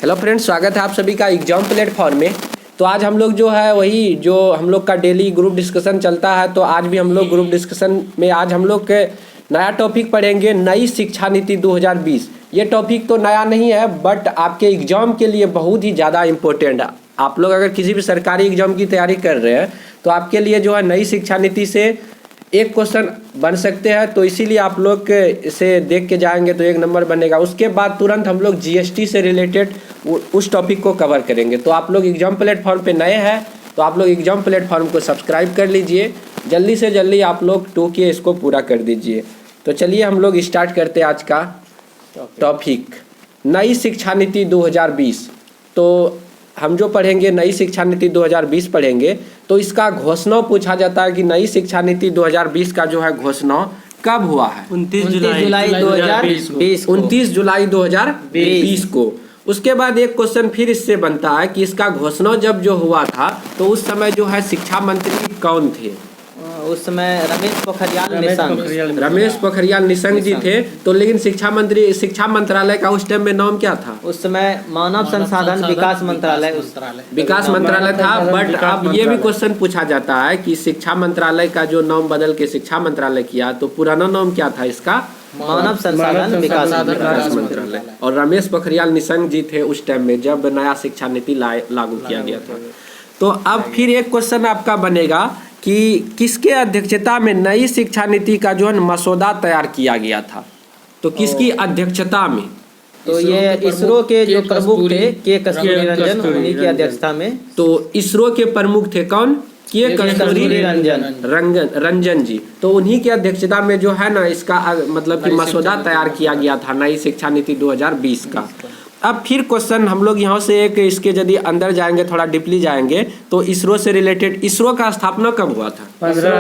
Hello friends, स्वागत है आप सभी का एग्जाम प्लेटफॉर्म में। तो आज हम लोग जो है वही जो हम लोग का डेली ग्रुप डिस्कशन चलता है, तो आज भी हम लोग ग्रुप डिस्कशन में आज हम लोग के नया टॉपिक पढ़ेंगे, नई शिक्षा नीति 2020। ये टॉपिक तो नया नहीं है बट आपके एग्जाम के लिए बहुत ही ज़्यादा इम्पोर्टेंट है। आप लोग अगर किसी भी सरकारी एग्जाम की तैयारी कर रहे हैं तो आपके लिए जो है नई शिक्षा नीति से एक क्वेश्चन बन सकते हैं, तो इसीलिए आप लोग इसे देख के जाएंगे तो एक नंबर बनेगा। उसके बाद तुरंत हम लोग जीएसटी से रिलेटेड उस टॉपिक को कवर करेंगे। तो आप लोग एग्जाम प्लेटफॉर्म पे नए हैं तो आप लोग एग्जाम प्लेटफॉर्म को सब्सक्राइब कर लीजिए, जल्दी से जल्दी आप लोग टोकिए इसको पूरा कर दीजिए। तो चलिए हम लोग स्टार्ट करते हैं आज का टॉपिक, नई शिक्षा नीति 2020। तो हम जो पढ़ेंगे नई शिक्षा नीति 2020 पढ़ेंगे, तो इसका घोषणा पूछा जाता है कि नई शिक्षा नीति 2020 का जो है घोषणा कब हुआ है? 29 जुलाई 2020 29 जुलाई 2020 को। उसके बाद एक क्वेश्चन फिर इससे बनता है कि इसका घोषणा जब जो हुआ था तो उस समय जो है शिक्षा मंत्री कौन थे? उस समय रमेश पोखरियाल निशंक जी थे। तो लेकिन शिक्षा मंत्रालय का उस टाइम में नाम क्या था? उस समय मानव संसाधन विकास मंत्रालय था। बट अब ये भी क्वेश्चन पूछा जाता है कि शिक्षा मंत्रालय का जो नाम बदल के शिक्षा मंत्रालय किया, तो पुराना नाम क्या था इसका? मानव संसाधन विकास मंत्रालय। और रमेश पोखरियाल निशंक जी थे उस टाइम में जब नया शिक्षा नीति लागू किया गया था। तो अब फिर एक क्वेश्चन आपका बनेगा कि किसके अध्यक्षता में नई शिक्षा नीति का जो है मसौदा तैयार किया गया था? तो किसकी अध्यक्षता में? तो ये इसरो के जो प्रमुख थे के कस्तूरी रंजन, उन्हीं की अध्यक्षता में। तो इसरो के प्रमुख थे कौन? के कस्तूरी रंजन जी। तो उन्हीं की अध्यक्षता में जो है ना इसका मतलब कि मसौदा तैयार किया गया था नई शिक्षा नीति 2020 का। अब फिर क्वेश्चन हम लोग यहाँ से एक इसके यदि अंदर जाएंगे, थोड़ा डीपली जाएंगे, तो इसरो से रिलेटेड, इसरो का स्थापना कब हुआ था? 15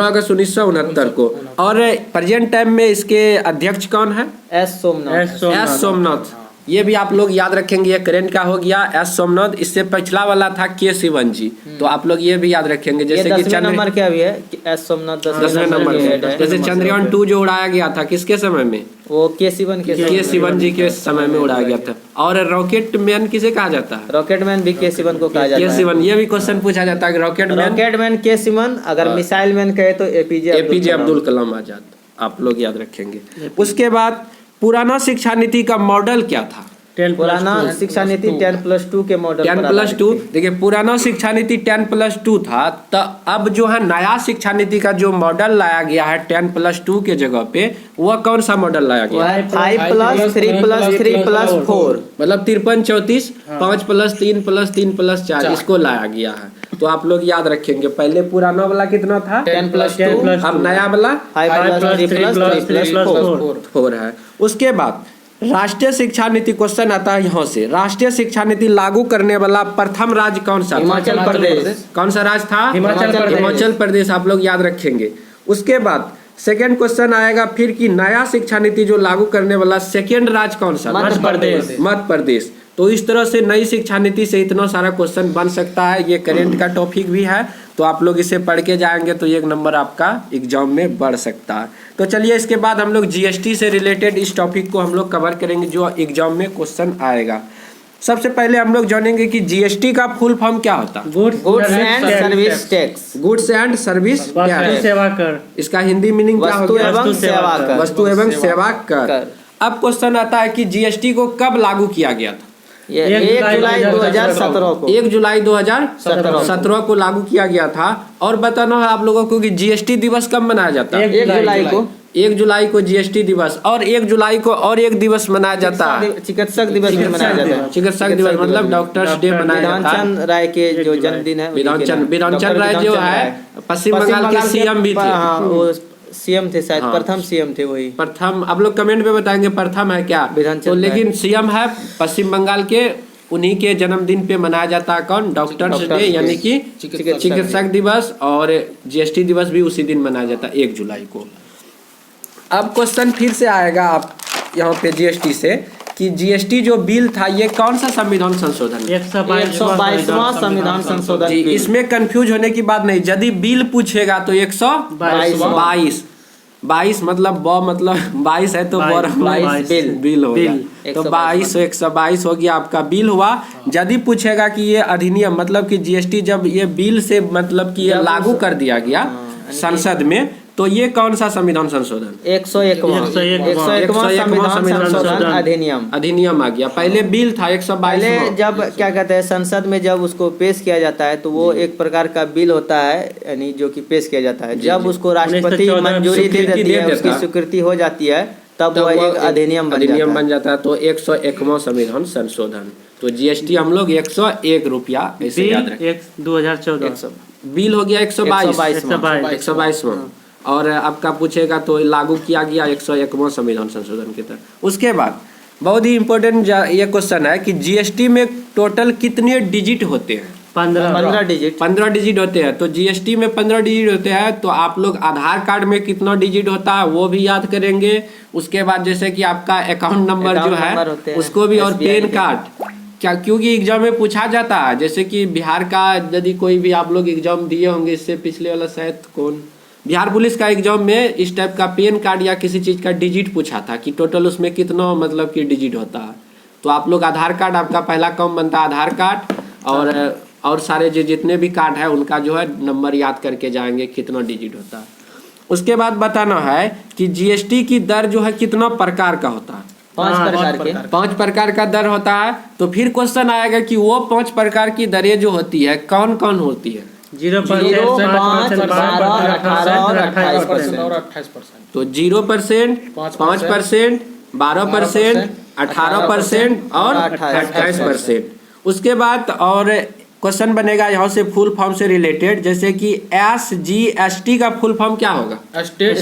अगस्त 1969 को। और प्रेजेंट टाइम में इसके अध्यक्ष कौन है? एस सोमनाथ। ये भी आप लोग याद रखेंगे, ये करंट का हो गया एस सोमनाथ। इससे पिछला वाला था के शिवन जी, तो आप लोग ये भी याद रखेंगे। जैसे कि नंबर क्या भी है, एस सोमनाथ 10वें नंबर है। जैसे चंद्रयान 2 जो उड़ाया गया था किसके समय में? वो के शिवन जी के समय में उड़ाया गया था। और रॉकेट मैन किसे कहा जाता है? रॉकेट मैन भी के शिवन को कहा जाता है। के शिवन, ये भी क्वेश्चन पूछा जाता है कि रॉकेट मैन के शिवन, अगर मिसाइल मैन कहे तो एपीजे अब्दुल कलाम आजाद, आप लोग याद रखेंगे। उसके बाद पुराना शिक्षा नीति का मॉडल क्या था? पुराना शिक्षा नीति 10+2 के मॉडल 10+2। देखिए पुराना शिक्षा नीति 10+2 था, तो अब जो है नया शिक्षा नीति का जो मॉडल लाया गया है 10+2 के जगह पे, वह कौन सा मॉडल लाया गया है? 5+3+3+4, मतलब 53 34 5+3+3+4 इसको लाया गया है। तो आप लोग याद रखेंगे, पहले पुराना वाला कितना था? 10+2, अब नया वाला 5+3+3+4 है। उसके बाद राष्ट्रीय शिक्षा नीति क्वेश्चन आता है यहाँ से। राष्ट्रीय शिक्षा नीति लागू करने वाला प्रथम राज्य कौन सा? हिमाचल प्रदेश। कौन सा राज्य था? हिमाचल प्रदेश, आप लोग याद रखेंगे। उसके बाद सेकेंड क्वेश्चन आएगा फिर कि नया शिक्षा नीति जो लागू करने वाला सेकेंड राज्य कौन सा? मध्य प्रदेश। तो इस तरह से नई शिक्षा नीति से इतना सारा क्वेश्चन बन सकता है। ये करेंट का टॉपिक भी है, तो आप लोग इसे पढ़ के जाएंगे तो एक नंबर आपका एग्जाम में बढ़ सकता है। तो चलिए इसके बाद हम लोग जीएसटी से रिलेटेड इस टॉपिक को हम लोग कवर करेंगे जो एग्जाम में क्वेश्चन आएगा। सबसे पहले हम लोग जानेंगे कि जीएसटी का फुल फॉर्म क्या होता है? Goods and service tax. Goods and service सेवा कर। इसका हिंदी मीनिंग क्या हो गया? वस्तु एवं सेवा कर। अब क्वेश्चन आता है कि जीएसटी को कब लागू किया गया था? 1 जुलाई 2017 को। 1 जुलाई 2017 को लागू किया गया था। और बताना है आप लोगों को कि जीएसटी दिवस कब मनाया जाता है? 1 जुलाई को जीएसटी दिवस। और 1 जुलाई को और एक दिवस मनाया जाता है, चिकित्सक दिवस भी मनाया जाता है। चिकित्सक दिवस मतलब डॉक्टर्स डे मनाया जाता है। विधानचंद राय के जो जन्मदिन है, विधानचंद राय जो है पश्चिम बंगाल के सीएम भी थे। सीएम थे शायद, प्रथम सीएम थे वही। प्रथम, आप लोग कमेंट में बताएंगे प्रथम है क्या? तो लेकिन सीएम है पश्चिम बंगाल के, उन्हीं के जन्मदिन पे मनाया जाता है कौन? डॉक्टर्स डे, यानी कि चिकित्सक दिवस। और जीएसटी दिवस भी उसी दिन मनाया जाता है 1 जुलाई को। अब क्वेश्चन फिर से आएगा आप यहाँ पे जीएसटी से कि जीएसटी जो बिल था ये कौन सा संविधान संशोधन? 122वां संविधान संशोधन। इसमें कंफ्यूज होने की बात नहीं, यदि बिल पूछेगा तो 122। 22 मतलब 22 है तो 22 बिल हो गया। तो 122 122 हो गया आपका बिल हुआ। यदि पूछेगा कि ये अधिनियम मतलब कि जीएसटी जब ये बिल से मतलब कि ये लागू कर दिया गया संसद में, तो ये कौन सा संविधान संशोधन? 101वां संविधान संशोधन अधिनियम आ गया। पहले बिल था 122। पहले जब क्या कहते हैं संसद में जब उसको पेश किया जाता है तो वो एक प्रकार का बिल होता है, यानी जो कि पेश किया जाता है। जब उसको राष्ट्रपति मंजूरी दे देती है, उसकी स्वीकृति हो जाती है, तब वो एक अधिनियम बन जाता है। तो 101वां संविधान संशोधन। तो जीएसटी हम लोग 101 रुपया ऐसे याद रखें। 2014 बिल हो गया 122वां। और आपका पूछेगा तो लागू किया गया 101वां संविधान संशोधन के तहत। उसके बाद बहुत ही इम्पोर्टेंट ये क्वेश्चन है कि जीएसटी में टोटल कितने डिजिट होते हैं? 15 डिजिट। 15 डिजिट होते हैं। तो जीएसटी में 15 डिजिट होते हैं। तो आप लोग आधार कार्ड में कितना डिजिट होता है वो भी याद करेंगे। उसके बाद जैसे कि आपका अकाउंट नंबर जो है उसको भी, और पैन कार्ड क्या, क्योंकि एग्जाम में पूछा जाता है। जैसे कि बिहार का यदि कोई भी आप लोग एग्जाम दिए होंगे, इससे पिछले वाला शायद कौन, बिहार पुलिस का एग्जाम में इस टाइप का पैन कार्ड या किसी चीज़ का डिजिट पूछा था कि टोटल उसमें कितना मतलब कि डिजिट होता है। तो आप लोग आधार कार्ड, आपका पहला काम बनता है आधार कार्ड, और सारे जितने भी कार्ड है उनका जो है नंबर याद करके जाएंगे कितना डिजिट होता है। उसके बाद बताना है कि जीएसटी की दर जो है कितना प्रकार का होता है? 5 प्रकार का दर होता है। तो फिर क्वेश्चन आएगा कि वो 5 प्रकार की दरें जो होती है कौन कौन होती है? 0%, 5%, 12%, 18% और 28%। तो 0%, 5%, 12%, 18% और 28%। उसके बाद और क्वेश्चन बनेगा यहाँ से फुल फॉर्म से रिलेटेड, जैसे कि SGST का फुल फॉर्म क्या होगा? State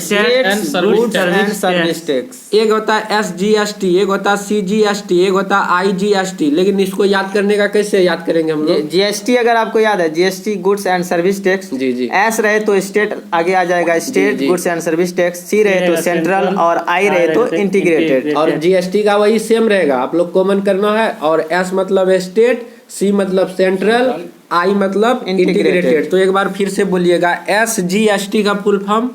and service tax. एक होता है SGST, एक होता है CGST, एक होता है IGST। लेकिन इसको याद करने का कैसे याद करेंगे हम लोग? GST अगर आपको याद है, GST goods and service tax. जी। S रहे तो स्टेट आगे आ जाएगा, state goods and service tax. C रहे तो सेंट्रल, और I रहे तो इंटीग्रेटेड। और GST का वही सेम रहेगा, आप लोग कॉमन करना है। और S मतलब स्टेट, C मतलब सेंट्रल, I मतलब इंटीग्रेटेड। तो एक बार फिर से बोलिएगा, SGST का full form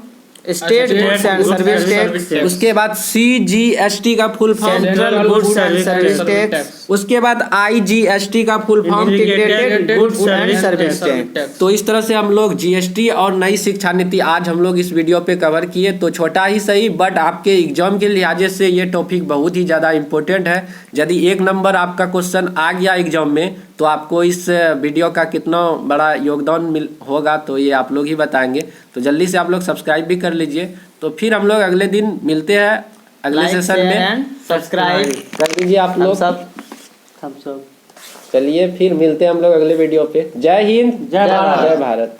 state goods and service tax. उसके बाद CGST का full form central goods and service tax. उसके बाद IGST का full form integrated goods and service tax. तो इस तरह से हम लोग जीएसटी और नई शिक्षा नीति आज हम लोग इस वीडियो पे कवर किए। तो छोटा ही सही, बट आपके एग्जाम के लिहाजे से ये टॉपिक बहुत ही ज़्यादा इम्पोर्टेंट है। यदि 1 नंबर आपका क्वेश्चन आ गया एग्जाम में तो आपको इस वीडियो का कितना बड़ा योगदान होगा तो ये आप लोग ही बताएंगे। तो जल्दी से आप लोग सब्सक्राइब भी कर लीजिए। तो फिर हम लोग अगले दिन मिलते हैं अगले सेशन में। सब्सक्राइब कर दीजिए आप लोग सब। चलिए फिर मिलते हैं हम लोग अगले वीडियो पे। जय हिंद, जय भारत।